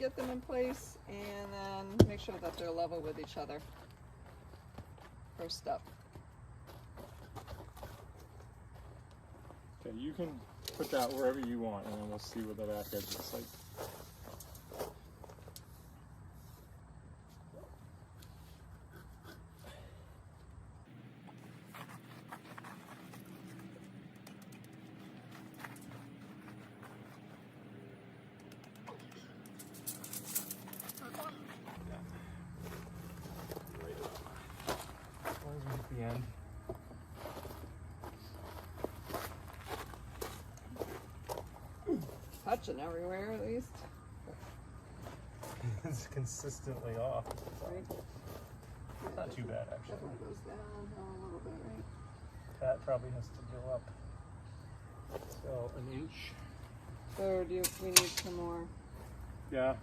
get them in place, and then make sure that they're level with each other. First step. Okay, you can put that wherever you want, and then we'll see what the back edge looks like. At the end. Touching everywhere at least. It's consistently off. Right? Not too bad actually. Definitely goes down a little bit, right? That probably has to go up. So an inch. So we need some more. Yeah.